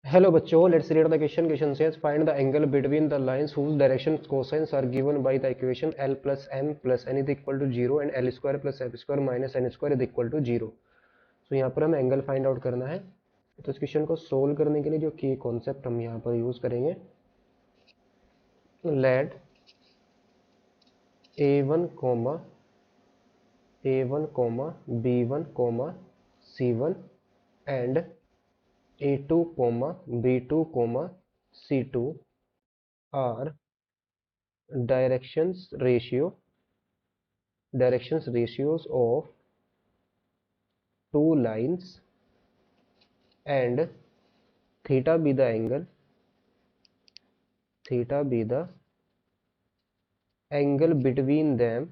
Hello बच्चों, let's read the question. Question says find the angle between the lines whose direction cosines are given by the equation L plus n is equal to 0 and L square plus f square minus n square is equal to 0. तो यहाँ पर हमें angle find out करना है. तो इस question को solve करने के लिए जो की कॉन्सेप्ट हम यहाँ पर यूज करेंगे, late a1 b1 c1 and a2 b2 c2 are directions ratios of two lines and theta be the angle between them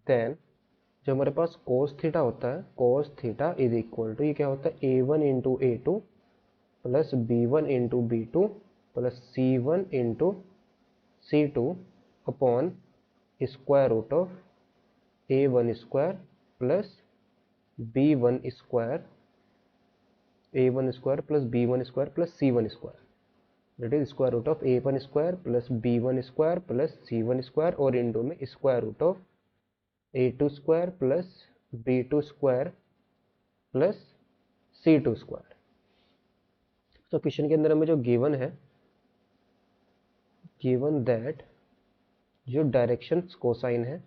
then जो हमारे पास cos थीटा होता है, cos theta is equal to, ये क्या होता है, a1 into a2 plus b1 into b2 plus c1 into c2 upon square root of a1 square plus b1 square plus b1 square plus c1 square, that is square root of a1 square plus b1 square plus c1 square और into में square root of a2 square plus b2 square plus c2 square. तो question के अंदर हमें जो given है, given that जो direction cosine है,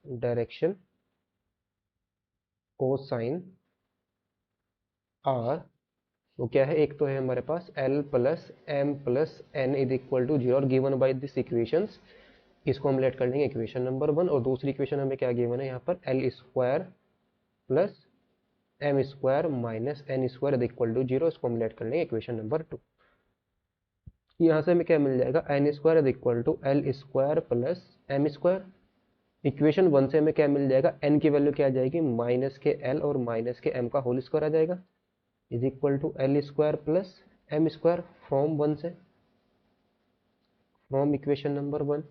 डायरेक्शन कोसाइन आर, वो क्या है, एक तो है हमारे पास L plus m plus n is equal to 0 और गिवन बाय दिस इक्वेशंस. इसको हम लेट कर लेंगे इक्वेशन नंबर 1 और दूसरी इक्वेशन हमें क्या गिवन है यहाँ पर, L square plus M square minus n square is equal to 0. इसको हम लेट कर लेंगे इक्वेशन नंबर 2. यहाँ से हमें क्या मिल जाएगा, n square is equal to L square plus M square. Equation 1 से हमें क्या मिल जाएगा, एन की वैल्यू क्या आ जाएगी, माइनस के एल और माइनस के एम का होल स्क्वायर आ जाएगा is equal to L square plus M square from 1 से, फ्रॉम इक्वेशन नंबर 1.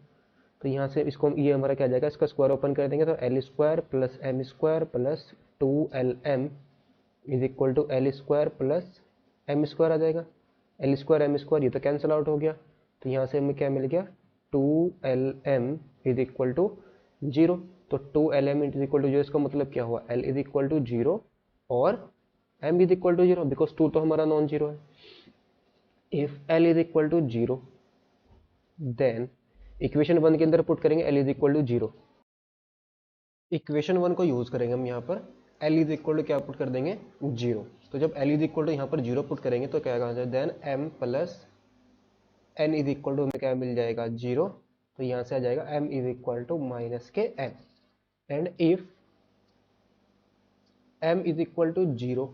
तो यहाँ से इसको, ये हमारा क्या आ जाएगा, इसका स्क्वायर ओपन कर देंगे तो L square plus M square plus 2lm is equal to L square plus M square आ जाएगा. एल स्क्वायर एम स्क्वायर ये तो कैंसिल आउट हो गया, तो यहाँ से हमें क्या मिल गया, 2lm इज इक्वल टू 0. तो 2lm इज इक्वल टू 0, इसका मतलब क्या हुआ, l इज इक्वल टू 0 और m is equal to 0, because 2 तो हमारा नॉन जीरो है. If l is equal to 0 then equation 1 के अंदर पुट करेंगे l is equal to 0. Equation 1 को यूज करेंगे हम यहाँ पर, l इज इक्वल टू क्या पुट कर देंगे, 0. तो जब l इज इक्वल टू यहाँ पर 0 पुट करेंगे तो क्या आएगा, then m plus n is equal to हमें क्या मिल जाएगा, 0. तो यहाँ से आ जाएगा m is equal to minus के n. And if m is equal to 0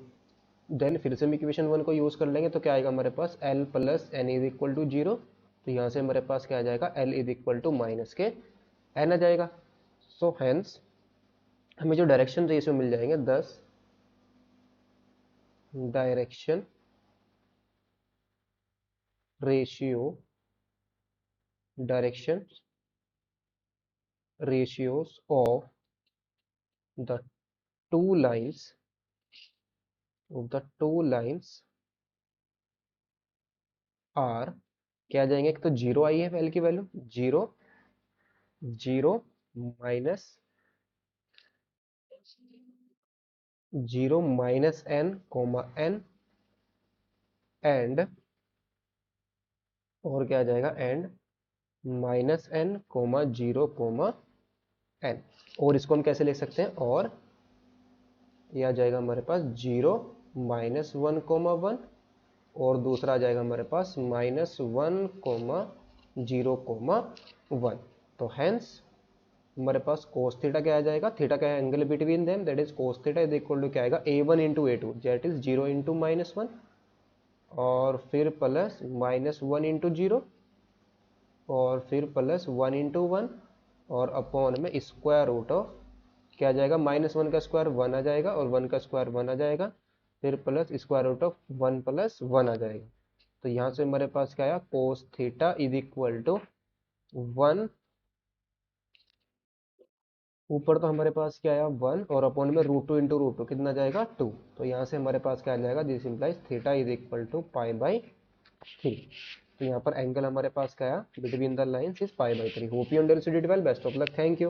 then फिर से हम इक्वेशन 1 को यूज कर लेंगे तो क्या आएगा हमारे पास, l plus n is equal to 0. तो यहाँ से हमारे पास क्या आ जाएगा, l is equal to minus के n आ जाएगा. सो हेंस हमें जो डायरेक्शन रेशियो मिल जाएंगे 10 direction ratio, direction ratios of the two lines are, क्या आ जाएंगे, एक तो 0 आई है एल की वैल्यू, 0 माइनस 0 n एंड, और क्या आ जाएगा, एंड -n, 0 n. और इसको हम कैसे लिख सकते हैं, और ये आ जाएगा हमारे पास 0 -1, और दूसरा आ जाएगा हमारे पास -1, 0, 1. तो हेंस हमारे पास कोस थीटा क्या आ जाएगा, थीटा क्या है, angle between them, that is cos theta is equal to क्या आएगा, a1 into a2 that is 0 into -1 और फिर प्लस -1 इंटू 0 और फिर प्लस 1 इंटू 1 और अपॉन में स्क्वायर रूट ऑफ क्या आ जाएगा, -1 का स्क्वायर 1 आ जाएगा और 1 का स्क्वायर 1 आ जाएगा, फिर plus square root of 1 plus 1 आ जाएगा. तो यहाँ से हमारे पास क्या आया, cos theta is equal to 1 ऊपर तो हमारे पास क्या आया 1 और अपॉन में √2 इंटू √2 कितना जाएगा 2। तो यहाँ से हमारे पास क्या आ जाएगा, this implies theta is equal to π/3। तो यहाँ पर एंगल हमारे पास क्या आया between the lines is π/3। Hope you understood it well. Best of luck. Thank you.